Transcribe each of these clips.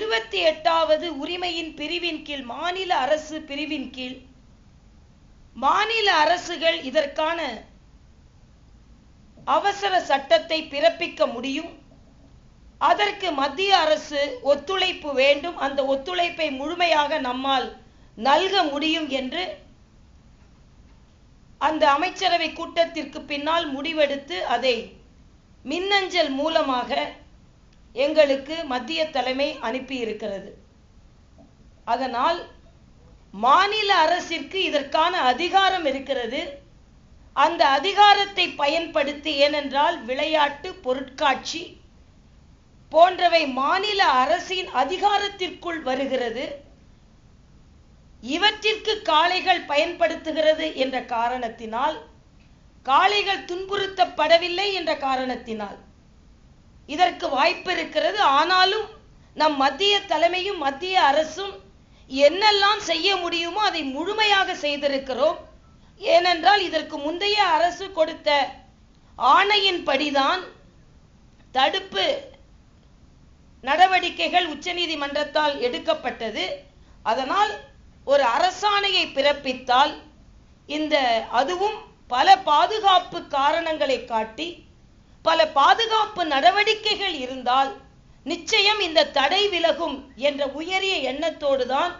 28வது உரிமையின் பிரிவின் கீழ், மாநில அரசு பிரிவின் கீழ் மாநில அரசுகள் இதற்கான அவசர சட்டத்தை பிறப்பிக்க முடியும். அதற்கு மத்திய அரசு ஒத்துழைப்பு வேண்டும். அந்த ஒத்துழைப்பை முழுமையாக நம்மால் நல்க முடியும் என்று அந்த அமைச்சரவை கூட்டத்திற்கு பின்னால் முடிவெடுத்து அதை மின்னஞ்சல் மூலமாக எங்களுக்கு மத்திய தலைமை அனுப்பியிருக்கிறது. அதனால் மாநில அரசிற்கு இதற்கான அதிகாரம் இருக்கிறது. அந்த அதிகாரத்தை பயன்படுத்தி, ஏனென்றால் விளையாட்டு, பொருட்காட்சி போன்றவை மாநில அரசின் அதிகாரத்திற்குள் வருகிறது. இவற்றிற்கு காளைகள் பயன்படுத்துகிறது என்ற காரணத்தினால், காளைகள் துன்புறுத்தப்படவில்லை என்ற காரணத்தினால் இதற்கு வாய்ப்பு இருக்கிறது. ஆனாலும் நம் மத்திய தலைமையும் மத்திய அரசும் என்னெல்லாம் செய்ய முடியுமோ அதை முழுமையாக செய்திருக்கிறோம். ஏனென்றால் இதற்கு முந்தைய அரசு கொடுத்த ஆணையின்படிதான் தடுப்பு நடவடிக்கைகள் உச்சநீதிமன்றத்தால் எடுக்கப்பட்டது. அதனால் ஒரு அரசாணையை பிறப்பித்தால் அதுவும் பல பாதுகாப்பு காரணங்களை காட்டி பல பாதுகாப்பு நடவடிக்கைகள் இருந்தால் நிச்சயம் இந்த தடை விலகும் என்ற உயரிய எண்ணத்தோடு தான்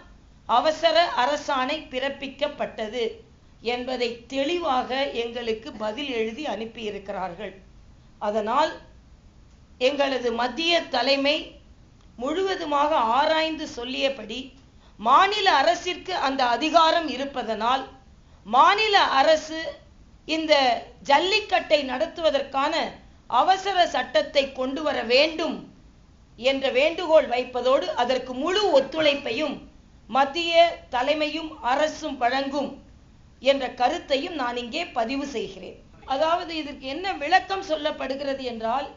அவசர அரசாணை பிறப்பிக்கப்பட்டது என்பதை தெளிவாக எங்களுக்கு பதில் எழுதி அனுப்பியிருக்கிறார்கள். அதனால் எங்களது மத்திய தலைமை முழுவதுமாக ஆராய்ந்து சொல்லியபடி மாநில அரசிற்கு அந்த அதிகாரம் இருப்பதனால் மாநில அரசு இந்த ஜல்லிக்கட்டை நடத்துவதற்கான அவசர சட்டத்தை கொண்டு வர வேண்டும் என்ற வேண்டுகோள் வைப்பதோடு அதற்கு முழு ஒத்துழைப்பையும் மத்திய தலைமையும் அரசும் வழங்கும் என்ற கருத்தையும் நான் இங்கே பதிவு செய்கிறேன். அதாவது இதற்கு என்ன விளக்கம் சொல்லப்படுகிறது என்றால்,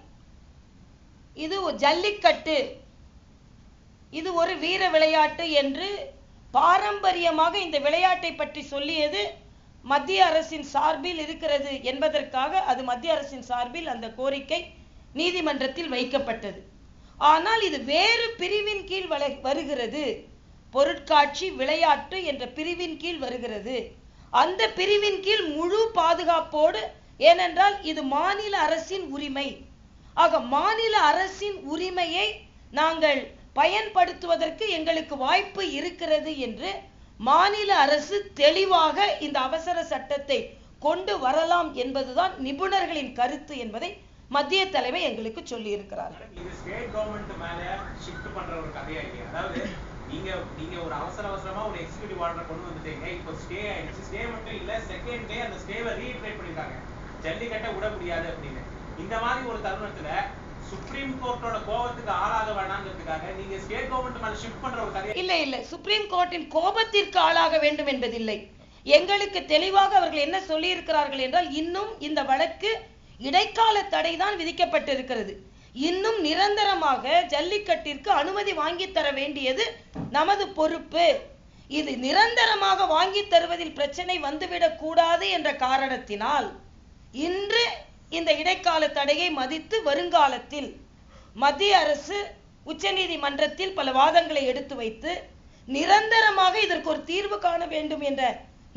இது ஜல்லிக்கட்டு, இது ஒரு வீர விளையாட்டு என்று பாரம்பரியமாக இந்த விளையாட்டை பற்றி சொல்லியது மத்திய அரசின் சார்பில் இருக்கிறது என்பதற்காக அது மத்திய அரசின் சார்பில் அந்த கோரிக்கை நீதிமன்றத்தில் வைக்கப்பட்டது. ஆனால் இது வேறு பிரிவின் கீழ் வருகிறது. பொருட்காட்சி, விளையாட்டு என்ற பிரிவின் கீழ் வருகிறது. அந்த பிரிவின் கீழ் முழு பாதுகாப்போடு, ஏனென்றால் இது மாநில அரசின் உரிமை. ஆக மாநில அரசின் உரிமையை நாங்கள் பயன்படுத்துவதற்கு எங்களுக்கு வாய்ப்பு இருக்கிறது என்று மாநில அரசு தெளிவாக இந்த அவசர சட்டத்தை கொண்டு வரலாம் என்பதுதான் நிபுணர்களின் கருத்து என்பதை மத்திய தலைமை எங்களுக்கு சொல்லி இருக்கிறார்கள். நீங்க ஒரு அவசரமா ஒரு எக்ஸிகியூட்டிவ் ஆர்டர் கொண்டு வந்துட்டீங்க. இப்போ ஸ்டே ஆயிடுச்சு. ஸ்டே மட்டும் இல்ல, செகண்ட் டே அந்த ஸ்டேவை ரீட்ரேட் பண்ணிருக்காங்க, ஜல்லிக்கட்டை விட முடியாது அப்படின்னு. இந்த மாதிரி ஒரு தருணத்துல சுப்ரீம் கோர்ட்டோட கோபத்துக்கு ஆளாக வேண்டாம்ங்கிறதுக்காக நீங்க ஸ்டேட் கவர்மெண்ட் மேல ஷிஃப்ட் பண்ற ஒரு கதை இல்ல. சுப்ரீம் கோர்ட்டின் கோபத்திற்கு ஆளாக வேண்டும் என்பதில்லை. எங்களுக்கு தெளிவாக அவர்கள் என்ன சொல்லி இருக்கிறார்கள் என்றால், இன்னும் இந்த வழக்கு இடைக்கால தடை தான் விதிக்கப்பட்டிருக்கிறது. இன்னும் நிரந்தரமாக ஜல்லிக்கட்டிற்கு அனுமதி வாங்கி தர வேண்டியது நமது பொறுப்பு. இது நிரந்தரமாக வாங்கி தருவதில் பிரச்சனை வந்துவிடக் கூடாது என்ற காரணத்தினால் இன்று இந்த இடைக்கால தடையை மதித்து வருங்காலத்தில் மத்திய அரசு உச்சநீதிமன்றத்தில் பல வாதங்களை எடுத்து வைத்து நிரந்தரமாக இதற்கு ஒரு தீர்வு காண வேண்டும் என்ற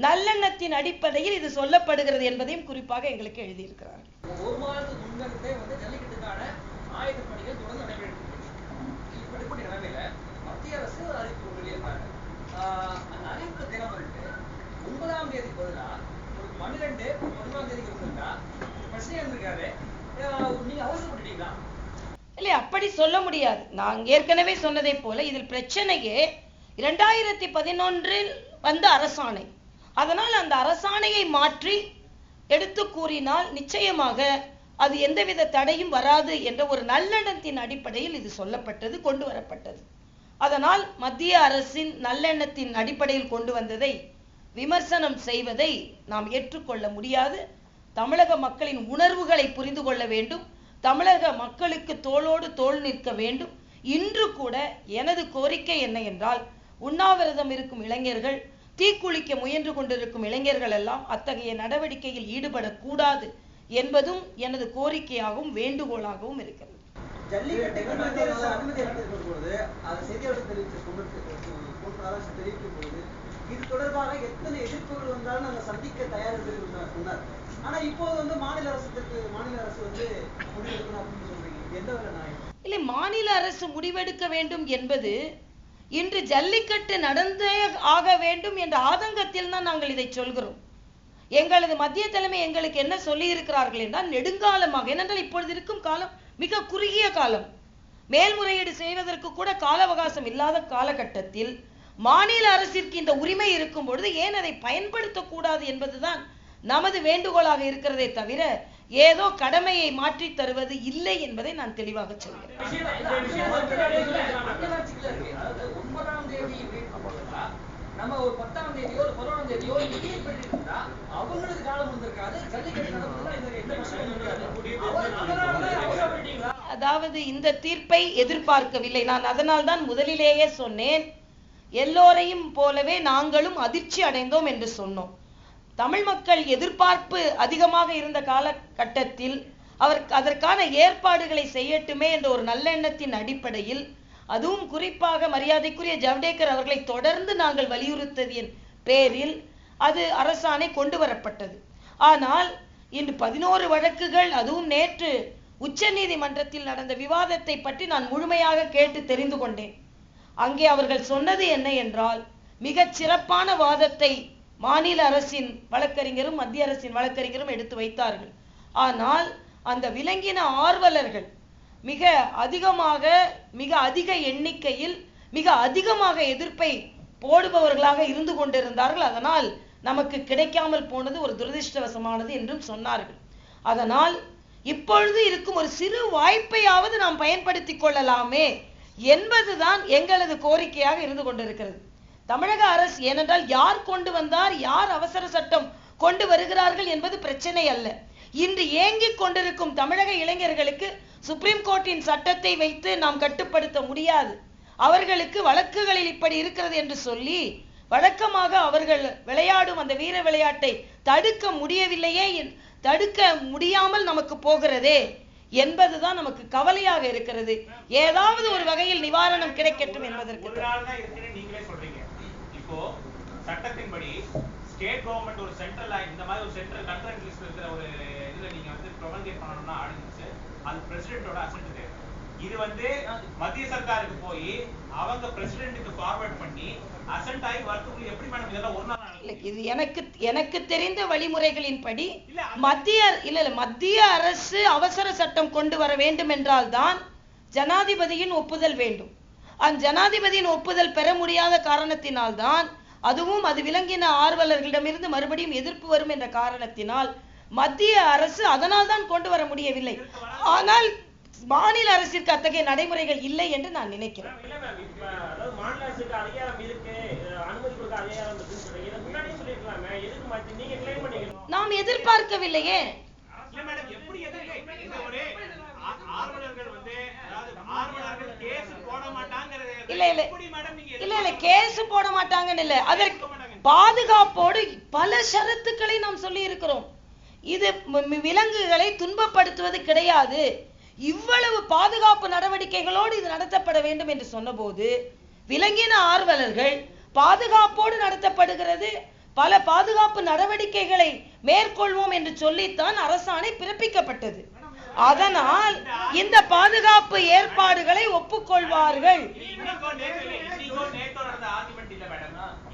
நல்லெண்ணத்தின் அடிப்படையில் இது சொல்லப்படுகிறது என்பதையும் குறிப்பாக எங்களுக்கு எழுதியிருக்கிறார்கள். ஒரு மாதத்துக்கு முன்னே ஜல்லிக்கட்டுக்கான ஆயுத பணிகள் தொடர்ந்து நடைபெற்று இப்படி நிலைமையில மத்திய அரசு அறிவிப்பு வெளியிட்டாங்க. அந்த அறிவிப்பு தினம் வந்துட்டு 9ஆம் தேதி பதிலா ஒரு 12, 11ஆம் தேதிக்கு இருந்தா பிரச்சனை இருந்திருக்காரு. நீங்க அவசரப்பட்டுட்டீங்களா? இல்லை, அப்படி சொல்ல முடியாது. நான் ஏற்கனவே சொன்னதை போல இதில் பிரச்சனையே 2011 வந்த அரசாணை. அதனால் அந்த அரசாணையை மாற்றி எடுத்து கூறினால் நிச்சயமாக அது எந்தவித தடையும் வராது என்ற ஒரு நல்லெண்ணத்தின் அடிப்படையில் இது சொல்லப்பட்டது, கொண்டு வரப்பட்டது. அதனால் மத்திய அரசின் நல்லெண்ணத்தின் அடிப்படையில் கொண்டு வந்ததை விமர்சனம் செய்வதை நாம் ஏற்றுக்கொள்ள முடியாது. தமிழக மக்களின் உணர்வுகளை புரிந்து கொள்ள வேண்டும். தமிழக மக்களுக்கு தோளோடு தோள் நிற்க வேண்டும். இன்று கூட எனது கோரிக்கை என்ன என்றால், உண்ணாவிரதம் இருக்கும் இளைஞர்கள், தீக்குளிக்க முயன்று கொண்டிருக்கும் இளைஞர்கள் எல்லாம் அத்தகைய நடவடிக்கையில் ஈடுபடக்கூடாது என்பதும் எனது கோரிக்கையாகவும் வேண்டுகோளாகவும் இருக்கிறது. ஜல்லிக்கட்டுக்கு மத்திய அரசு அனுமதி அளித்திருக்கும் பொழுது அதை செய்தியாளர் தெரிவிக்கும் பொழுது இது தொடர்பாக எத்தனை எதிர்ப்புகள் வந்தாலும் நாங்கள் சந்திக்க தயார் என்று சொன்னார். ஆனா இப்போது மாநில அரசு முடிவெடுக்கணும் அப்படின்னு சொல்றீங்க, எந்த வரை நியாயம்? இல்லை, மாநில அரசு முடிவெடுக்க வேண்டும் என்பது இன்று ஜல்லிக்கட்டு நடந்தே ஆக வேண்டும் என்ற ஆதங்கத்தில் தான் நாங்கள் இதை சொல்கிறோம். எங்களது மத்திய தலைமை எங்களுக்கு என்ன சொல்லி இருக்கிறார்கள் என்றால், நெடுங்காலமாக, ஏனென்றால் இப்பொழுது இருக்கும் காலம் மிக குறுகிய காலம், மேல்முறையீடு செய்வதற்கு கூட கால அவகாசம் இல்லாத காலகட்டத்தில் மாநில அரசிற்கு இந்த உரிமை இருக்கும் பொழுது ஏன் அதை பயன்படுத்தக்கூடாது என்பதுதான் நமது வேண்டுகோளாக இருக்கிறதே தவிர ஏதோ கடமையை மாற்றி தருவது இல்லை என்பதை நான் தெளிவாக சொல்கிறேன். நம்ம ஒரு 10ஆம் தேதியோ 11ஆம் தேதியோ அவங்களுக்கு காலம் வந்திருக்காது. அதாவது இந்த தீர்ப்பை எதிர்பார்க்கவில்லை. நான் அதனால் தான் முதலிலேயே சொன்னேன், எல்லோரையும் போலவே நாங்களும் அதிர்ச்சி அடைந்தோம் என்று சொன்னோம். தமிழ் மக்கள் எதிர்பார்ப்பு அதிகமாக இருந்த காலகட்டத்தில் அதற்கான ஏற்பாடுகளை செய்யட்டுமே என்ற ஒரு நல்லெண்ணத்தின் அடிப்படையில், அதுவும் குறிப்பாக மரியாதைக்குரிய ஜவடேகர் அவர்களை தொடர்ந்து நாங்கள் வலியுறுத்தியதின் பேரில் அது அரசாணை கொண்டு வரப்பட்டது. ஆனால் இன்று 11 வழக்குகள், அதுவும் நேற்று உச்ச நீதிமன்றத்தில் நடந்த விவாதத்தை பற்றி நான் முழுமையாக கேட்டு தெரிந்து கொண்டேன். அங்கே அவர்கள் சொன்னது என்ன என்றால், மிகச் சிறப்பான வாதத்தை மாநில அரசின் வழக்கறிஞரும் மத்திய அரசின் வழக்கறிஞரும் எடுத்து வைத்தார்கள். ஆனால் அந்த விலங்கின ஆர்வலர்கள் மிக அதிக எண்ணிக்கையில் மிக அதிகமாக எதிர்ப்பை போடுபவர்களாக இருந்து கொண்டிருந்தார்கள். அதனால் நமக்கு கிடைக்காமல் போனது ஒரு துரதிருஷ்டவசமானது என்றும் சொன்னார்கள். அதனால் இப்பொழுது இருக்கும் ஒரு சிறு வாய்ப்பையாவது நாம் பயன்படுத்திக் கொள்ளலாமே என்பதுதான் எங்களது கோரிக்கையாக இருந்து கொண்டிருக்கிறது. தமிழக அரசு, ஏனென்றால் யார் கொண்டு வந்தார், யார் அவசர சட்டம் கொண்டு வருகிறார்கள் என்பது பிரச்சனை அல்ல. இன்று ஏங்கிக் கொண்டிருக்கும் தமிழக இளைஞர்களுக்கு சுப்ரீம் கோர்ட்டின் சட்டத்தை வைத்து நாம் கட்டுப்படுத்த முடியாது. அவர்களுக்கு வழக்குகளில் இப்படி இருக்கிறது என்று சொல்லி வழக்கமாக அவர்கள் விளையாடும் அந்த வீர விளையாட்டை தடுக்க முடியவில்லையே, தடுக்க முடியாமல் நமக்கு போகிறதே என்பதுதான் நமக்கு கவலையாக இருக்கிறது. ஏதாவது ஒரு வகையில் நிவாரணம் கிடைக்கட்டும் என்பதற்கு நீங்களே சொல்றீங்க. இப்போ சட்டத்தின்படி ஸ்டேட் கவர்மெண்ட் ஒரு சென்ட்ரல் இந்த மாதிரி ஒரு சென்ட்ரல் கண்ட்ரோல் லிஸ்ட் இருக்கிற ஒரு இதுல நீங்க ப்ரொமல்கேட் பண்ணணும்னா ஆர்டினன்ஸ், அது பிரசிடென்ட்டோட அசென்ட் தேவை. இது மத்திய சர்க்காருக்கு போய் அவங்க பிரசிடென்ட்டுக்கு ஃபார்வர்ட் பண்ணி அசென்ட் ஆகி வரதுக்குள்ள எப்படி மேடம் இதெல்லாம் ஒரு நாள்? இது எனக்கு தெரிந்த வழிமுறைகளின்படி மத்திய அரசு அவசர சட்டம் கொண்டு வர வேண்டும் என்றால் தான் ஜனாதிபதியின் ஒப்புதல் வேண்டும். அந்த ஜனாதிபதியின் ஒப்புதல் பெற முடியாத காரணத்தினால்தான், அதுவும் அது விலங்கின ஆர்வலர்களிடமிருந்து மறுபடியும் எதிர்ப்பு வரும் என்ற காரணத்தினால் மத்திய அரசு அதனால் தான் கொண்டு வர முடியவில்லை. ஆனால் மாநில அரசிற்கு அத்தகைய நடைமுறைகள் இல்லை என்று நான் நினைக்கிறேன். நாம் எதிர்பார்க்கவில்லையே. இல்ல கேஸ் போட மாட்டாங்கன்னு இல்ல, அதற்கு பாதுகாப்போடு பல ஷரத்துக்களை நாம் சொல்லி இருக்கிறோம். இது விலங்குகளை துன்பப்படுத்துவது கிடையாது, இவ்வளவு பாதுகாப்பு நடவடிக்கைகளோடு இது நடத்தப்பட வேண்டும் என்று சொன்னபோது விலங்கின ஆர்வலர்கள் பாதுகாப்போடு நடத்தப்படுகிறது, பல பாதுகாப்பு நடவடிக்கைகளை மேற்கொள்வோம் என்று சொல்லித்தான் அரசாணை பிறப்பிக்கப்பட்டது. அதனால் இந்த பாதுகாப்பு ஏற்பாடுகளை ஒப்புக்கொள்வார்கள்.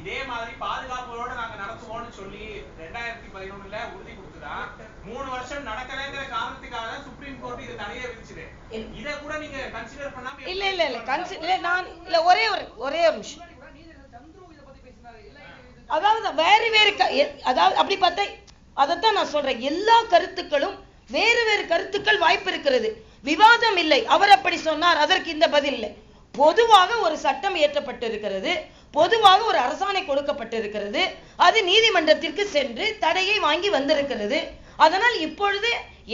இதே மாதிரி பாதுகாப்போட நாங்க நடத்துவோம்னு சொல்லி 2011ல உறுதி கொடுத்ததா 3 வருஷம் நடக்கலங்கிற காரணத்துக்காக சுப்ரீம் கோர்ட் இது தடையை விதிச்சது. இத கூட நீங்க கன்சிடர் பண்ணாம இல்ல நான் ஒரே ஒரு நிமிஷம். அதாவது அதாவது அப்படி பார்த்தா அதைத்தான் நான் சொல்றேன், எல்லா கருத்துக்களும் வேறு கருத்துக்கள் வாய்ப்பு இருக்கிறது, விவாதம் இல்லை. அவர் அப்படி சொன்னார், அதற்கு இந்த பதில் இல்லை. பொதுவாக ஒரு சட்டம் இயற்றப்பட்டிருக்கிறது, பொதுவாக ஒரு அரசாணை கொடுக்கப்பட்டிருக்கிறது, அது நீதிமன்றத்திற்கு சென்று தடையை வாங்கி வந்திருக்கிறது. அதனால் இப்பொழுது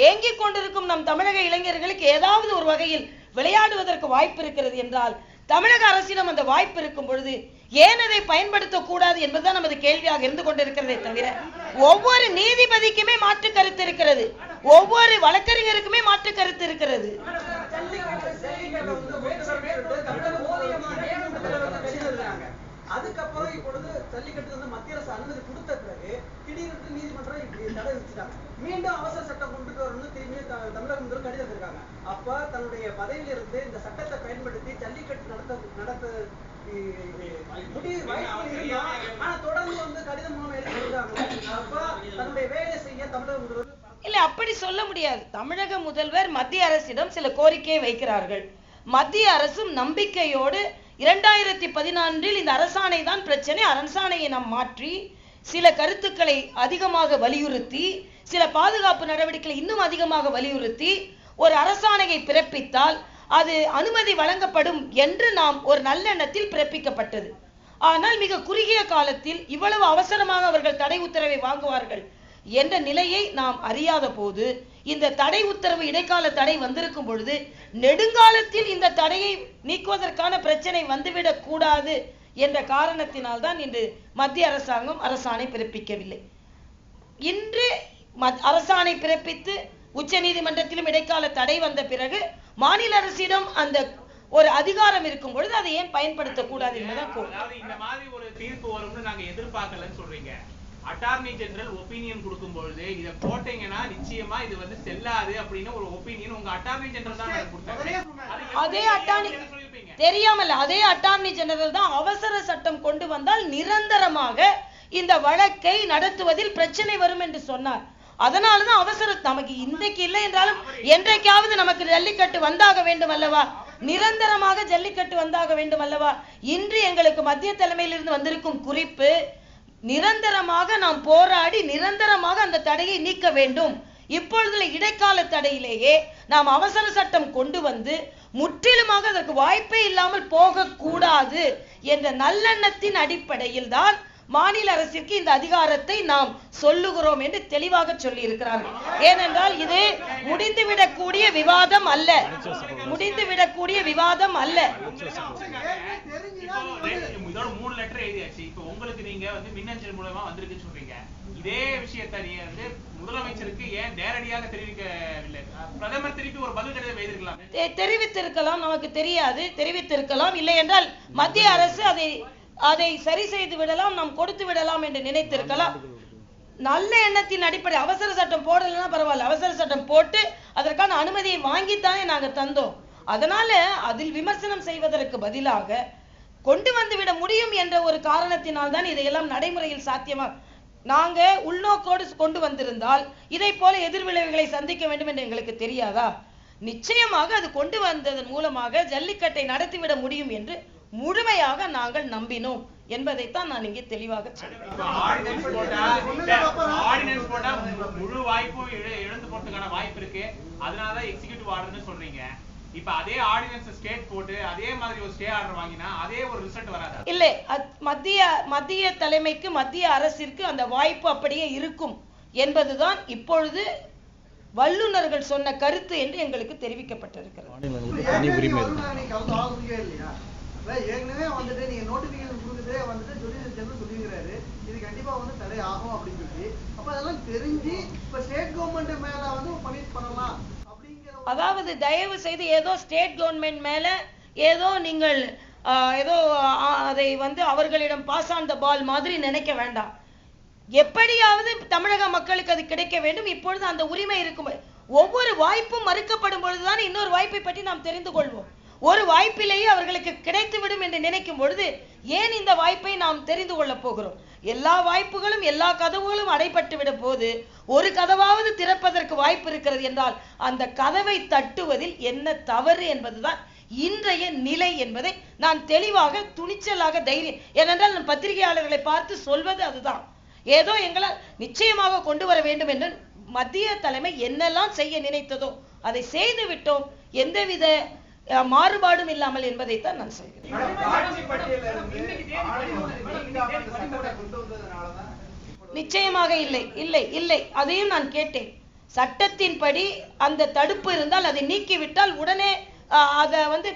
ஏங்கிக் கொண்டிருக்கும் நம் தமிழக இளைஞர்களுக்கு ஏதாவது ஒரு வகையில் விளையாடுவதற்கு வாய்ப்பு இருக்கிறது என்றால் தமிழக அரசிடம் அந்த வாய்ப்பு இருக்கும் பொழுது ஏன் அதை பயன்படுத்தக்கூடாது என்பதுதான் நமது கேள்வியாக இருந்து கொண்டிருக்கிறதே தவிர ஒவ்வொரு நீதிபதிக்குமே மாற்று கருத்து இருக்கிறது, ஒவ்வொரு வழக்கறிஞருக்குமே மாற்று கருத்து இருக்கிறது. அதுக்கப்புறம் இப்பொழுது ஜல்லிக்கட்டு வந்து மத்திய அரசு அனுமதி கொடுத்த பிறகு திடீர்னு நீதிமன்றம் இப்படி தடை வச்சுட்டாங்க. மீண்டும் அவசர சட்டம் கொண்டுட்டு வரணும்னு திரும்பி தமிழக முதல்வர் கடிதம் இருக்காங்க. அப்ப தன்னுடைய பதவியில இருந்து இந்த சட்டத்தை பயன்படுத்தி ஜல்லிக்கட்டு நடத்த முடிவு வாய்ப்பு இருந்தா, ஆனா தொடர்ந்து வந்து கடிதம் மூலம் எழுதிருக்காங்க. அப்ப தன்னுடைய வேலை செய்ய தமிழக முதல்வர் இல்ல, அப்படி சொல்ல முடியாது. தமிழக முதல்வர் மத்திய அரசிடம் சில கோரிக்கையை வைக்கிறார்கள். மத்திய அரசும் நம்பிக்கையோடு 2014 இந்த அரசாணை தான் பிரச்சனை, அரசாணையை நாம் மாற்றி சில கருத்துக்களை அதிகமாக வலியுறுத்தி சில பாதுகாப்பு நடவடிக்கைகளை இன்னும் அதிகமாக வலியுறுத்தி ஒரு அரசாணையை பிறப்பித்தால் அது அனுமதி வழங்கப்படும் என்று நாம் ஒரு நல்லெண்ணத்தில் பிறப்பிக்கப்பட்டது. ஆனால் மிக குறுகிய காலத்தில் இவ்வளவு அவசரமாக அவர்கள் தடை உத்தரவை வாங்குவார்கள் என்ற நிலையை நாம் அறியாத போது இந்த தடை உத்தரவு இடைக்கால தடை வந்திருக்கும் பொழுது நெடுங்காலத்தில் இந்த தடையை நீக்குவதற்கான பிரச்சனை வந்துவிடக் கூடாது என்ற காரணத்தினால் தான் இன்று மத்திய அரசாங்கம் அரசாணை பிறப்பிக்கவில்லை. இன்று அரசாணை பிறப்பித்து உச்ச நீதிமன்றத்திலும் இடைக்கால தடை வந்த பிறகு மாநில அரசிடம் அந்த ஒரு அதிகாரம் இருக்கும் பொழுது அதை ஏன் பயன்படுத்தக்கூடாது என்பதுதான். இந்த மாதிரி ஒரு தீர்ப்பு வரும்னு நாங்க எதிர்பார்க்கலன்னு சொல்றீங்க. அட்டார்னி ஜெனரல் ஒப்பீனியன் கொடுக்கும் பொழுது இதை போட்டீங்கன்னா நிச்சயமா இது வந்து செல்லாது அப்படின்னு ஒரு ஒப்பீனியன் உங்க அட்டார்னி ஜெனரல் தான் கொடுத்தாங்க. அதே அட்டார்னி தெரியாமல் அதே அட்டார்னி ஜெனரல் தான் அவசர சட்டம் கொண்டு வந்தால் நிரந்தரமாக இந்த வழக்கை நடத்துவதில் பிரச்சனை வரும் என்று சொன்னார். அதனாலதான் அவசர, நமக்கு இன்றைக்கு இல்லை என்றாலும் என்றைக்காவது நமக்கு ஜல்லிக்கட்டு வந்தாக வேண்டும் அல்லவா, நிரந்தரமாக ஜல்லிக்கட்டு வந்தாக வேண்டும் அல்லவா. இன்று எங்களுக்கு மத்திய தலைமையிலிருந்து வந்திருக்கும் குறிப்பு நிரந்தரமாக நாம் போராடி நிரந்தரமாக அந்த தடையை நீக்க வேண்டும். இப்பொழுதுள்ள இடைக்கால தடையிலேயே நாம் அவசர சட்டம் கொண்டு வந்து முற்றிலுமாக அதற்கு வாய்ப்பே இல்லாமல் போகக்கூடாது என்ற நல்லெண்ணத்தின் அடிப்படையில் தான் மாநில அரசிற்கு இந்த அதிகாரத்தை நாம் சொல்லுகிறோம் என்று தெளிவாக சொல்லி இருக்கிறார்கள். ஏனென்றால் இது முடிந்துவிடக்கூடிய விவாதம் அல்ல, முடிந்துவிடக்கூடிய விவாதம் அல்ல. இதோட 3 லெட்டர் எழுதியாச்சு. இப்போ உங்களுக்கு நீங்க வந்து மின்னஞ்சல் மூலமா வந்திருக்குன்னு சொல்றீங்க. இதே விஷயத்தை நீங்க வந்து முதலமைச்சருக்கு ஏன் நேரடியாக தெரிவிக்கவில்லை? பிரதமர் திருப்பி ஒரு பதில் கடிதம் எழுதிருக்கலாம். தெரிவித்திருக்கலாம், நமக்கு தெரியாது, தெரிவித்திருக்கலாம். இல்லை என்றால் மத்திய அரசு அதை சரி செய்து விடலாம், நாம் கொடுத்து விடலாம் என்று நினைத்திருக்கலாம். நல்ல எண்ணத்தின் அடிப்படை அவசர சட்டம் போடலைன்னா பரவாயில்ல, அவசர சட்டம் போட்டு அதற்கான அனுமதியை வாங்கித்தானே நாங்க தந்தோம். அதனால அதில் விமர்சனம் செய்வதற்கு பதிலாக கொண்டு வந்து விட முடியும் என்ற ஒரு காரணத்தினால் தான் இதையெல்லாம் நடைமுறையில் சாத்தியமா. நாங்க உள்நோக்கோடு கொண்டு வந்திருந்தால் இதை போல எதிர்விளைவுகளை சந்திக்க வேண்டும் என்று எங்களுக்கு தெரியாதா? நிச்சயமாக அது கொண்டு வந்ததன் மூலமாக ஜல்லிக்கட்டை நடத்திவிட முடியும் என்று முழுமையாக நாங்கள் நம்பினோம் என்பதைத்தான் நான் இங்கே தெளிவாக முழு வாய்ப்பும் இழந்து போறதுக்கான வாய்ப்பு இருக்கு. அதனாலதான் எக்ஸிகியூட்டிவ் ஆர்டர்னு சொல்றீங்க. இப்ப அதே ஆர்டினன்ஸ் ஸ்டேட் போட்டு அதே மாதிரி ஒரு ஸ்டே ஆர்டர் வாங்கினா அதே ஒரு ரிசல்ட் வராதா? இல்லை, மத்திய தலைமைக்கு மத்திய அரசிற்கு அந்த வாய்ப்பு அப்படியே இருக்கும் என்பதுதான் இப்பொழுது வல்லுநர்கள் சொன்ன கருத்து என்று எங்களுக்கு தெரிவிக்கப்பட்டிருக்கிறது. ஏற்கனவே வந்துட்டு நீங்க நோட்டிபிகேஷன் கொடுக்குறதே வந்துட்டு ஜுடிஷியல் சொல்லியிருக்காரு இது கண்டிப்பா வந்து தடை ஆகும் அப்படின்னு சொல்லி. அப்ப அதெல்லாம் தெரிஞ்சு இப்ப ஸ்டேட் கவர்மெண்ட் மேல வந்து பனிஷ் பண்ணலாம் அப்படிங்கிற. அதாவது தயவு செய்து ஏதோ ஸ்டேட் கவர்மெண்ட் மேல ஏதோ நீங்கள் ஏதோ அதை வந்து அவர்களிடம் பாஸ் ஆன் த பால் மாதிரி நினைக்க வேண்டாம். எப்படியாவது தமிழக மக்களுக்கு அது கிடைக்க வேண்டும். இப்பொழுது அந்த உரிமை இருக்கும். ஒவ்வொரு வாய்ப்பும் மறுக்கப்படும் பொழுதுதான் இன்னொரு வாய்ப்பை பற்றி நாம் தெரிந்து கொள்வோம். ஒரு வாய்ப்பிலேயே அவர்களுக்கு கிடைத்துவிடும் என்று நினைக்கும் பொழுது ஏன் இந்த வாய்ப்பை நாம் தெரிந்து கொள்ள போகிறோம்? எல்லா வாய்ப்புகளும் எல்லா கதவுகளும் அடைபட்டு விட போது ஒரு கதவாவது திறப்பதற்கு வாய்ப்பு இருக்கிறது என்றால் அந்த கதவை தட்டுவதில் என்ன தவறு என்பதுதான் இன்றைய நிலை என்பதை நான் தெளிவாக துணிச்சலாக தைரியம். ஏனென்றால் நான் பத்திரிகையாளர்களை பார்த்து சொல்வது அதுதான். ஏதோ எங்களால் நிச்சயமாக கொண்டு வர வேண்டும் என்று மத்திய தலைமை என்னெல்லாம் செய்ய நினைத்ததோ அதை செய்து விட்டோம், எந்தவித மாறுபாடும் இல்லாமல் என்பதைத்தான் நான் சொல்கிறேன். நிச்சயமாக இல்லை, இல்லை, இல்லை. அதையும் நான் கேட்டேன். சட்டத்தின்படி அந்த தடுப்பு இருந்தால் அதை நீக்கிவிட்டால் உடனே அதை வந்து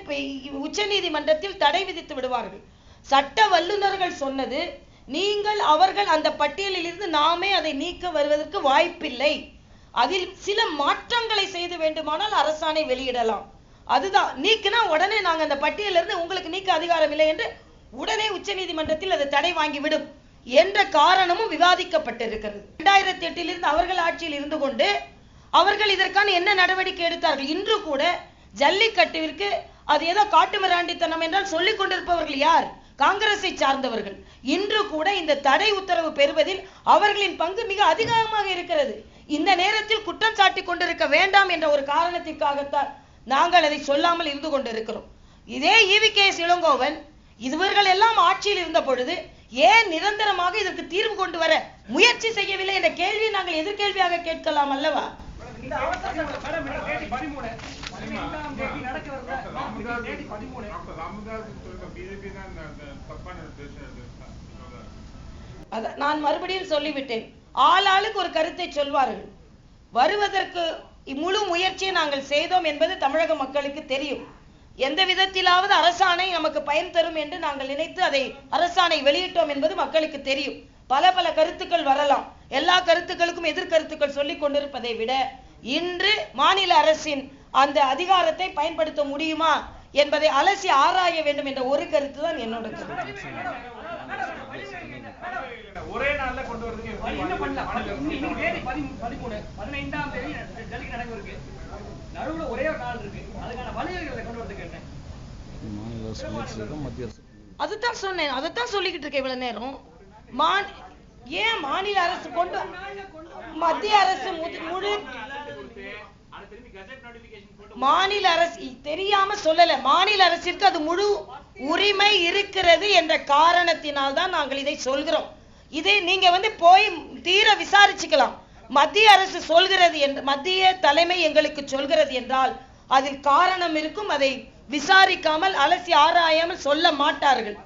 உச்ச நீதிமன்றத்தில் தடை விதித்து விடுவார்கள். சட்ட வல்லுநர்கள் சொன்னது, நீங்கள் அவர்கள் அந்த பட்டியலில் இருந்து நாமே அதை நீக்க வருவதற்கு வாய்ப்பில்லை, அதில் சில மாற்றங்களை செய்து வேண்டுமானால் அரசாணை வெளியிடலாம். அதுதான், நீக்கினா உடனே நாங்க அந்த பட்டியலிருந்து உங்களுக்கு நீக்க அதிகாரம் இல்லை என்று உடனே உச்ச நீதிமன்றத்தில் அது தடை வாங்கிவிடும் என்ற காரணமும் விவாதிக்கப்பட்டிருக்கிறது. 2008 அவர்கள் ஆட்சியில் இருந்து கொண்டு அவர்கள் இதற்கான என்ன நடவடிக்கை எடுத்தார்கள்? இன்று கூட ஜல்லிக்கட்டுவிற்கு அது ஏதோ காட்டுமிராண்டித்தனம் என்றால் சொல்லிக் கொண்டிருப்பவர்கள் யார்? காங்கிரஸை சார்ந்தவர்கள். இன்று கூட இந்த தடை உத்தரவு பெறுவதில் அவர்களின் பங்கு மிக அதிகமாக இருக்கிறது. இந்த நேரத்தில் குற்றம் சாட்டி கொண்டிருக்க வேண்டாம் என்ற ஒரு காரணத்திற்காகத்தான் நாங்கள் அதை சொல்லாமல் இருந்து கொண்டிருக்கிறோம். இதே EVKS இளங்கோவன் இவர்கள் எல்லாம் ஆட்சியில் இருந்த பொழுது ஏன் நிரந்தரமாக இதற்கு தீர்வு கொண்டு வர முயற்சி செய்யவில்லை என்ற கேள்வியை நாங்கள் எதிர்கேள்வியாக கேட்கலாம் அல்லவா? நான் மறுபடியும் சொல்லிவிட்டேன், ஆளாளுக்கு ஒரு கருத்தை சொல்வார்கள். வருவதற்கு முழு முயற்சியை நாங்கள் செய்தோம் என்பது தமிழக மக்களுக்கு தெரியும். எந்த விதத்திலாவது அரசாணை நமக்கு பயன் தரும் என்று நாங்கள் நினைத்து அதை அரசாணை வெளியிட்டோம் என்பது மக்களுக்கு தெரியும். பல பல கருத்துக்கள் வரலாம். எல்லா கருத்துக்களுக்கும் எதிர்கருத்துக்கள் சொல்லிக் கொண்டிருப்பதை விட இன்று மாநில அரசின் அந்த அதிகாரத்தை பயன்படுத்த முடியுமா என்பதை அலசி ஆராய வேண்டும் என்ற ஒரு கருத்து தான் என்னோட கருத்து. ஒரே நாள்ல கொண்டு வரதுக்கு நடுவுல ஒரே ஒரு நாள் இருக்கு, அதுக்கான வழிகளை கொண்டு வரதுக்கு என்ன? அதுதான் சொன்னேன், அதைத்தான் சொல்லிக்கிட்டு இருக்கேன் இவ்வளவு நேரம். ஏன் மாநில அரசு கொண்டு, மத்திய அரசு முழு மாநில அரசு தெரியாம சொல்லல, மாநில அரசிற்கு அது முழு உரிமை இருக்கிறது என்ற காரணத்தினால் தான் நாங்கள் இதை சொல்கிறோம். இதை நீங்க போய் தீர விசாரிச்சுக்கலாம். மத்திய அரசு சொல்கிறது என்று, மத்திய தலைமை எங்களுக்கு சொல்கிறது என்றால் அதில் காரணம் இருக்கும். அதை விசாரிக்காமல் அலசி ஆராயாமல் சொல்ல மாட்டார்கள்.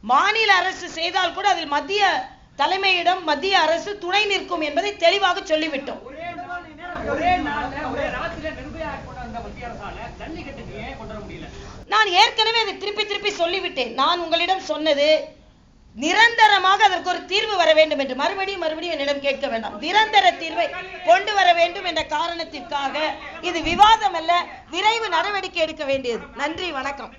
மாநில அரசு செய்தால் கூட அதில் மத்திய தலைமையிடம் மத்திய அரசு துணை நிற்கும் என்பதை தெளிவாக சொல்லிவிட்டோம். நான் ஏற்கனவே அதை திருப்பி திருப்பி சொல்லிவிட்டேன். நான் உங்களிடம் சொன்னது நிரந்தரமாக அதற்கு ஒரு தீர்வு வர வேண்டும் என்று. மறுபடியும் என்னிடம் கேட்க வேண்டாம். நிரந்தர தீர்வை கொண்டு வர வேண்டும் என்ற காரணத்திற்காக இது விவாதம் அல்ல, விரைவு நடவடிக்கை எடுக்க வேண்டியது. நன்றி, வணக்கம்.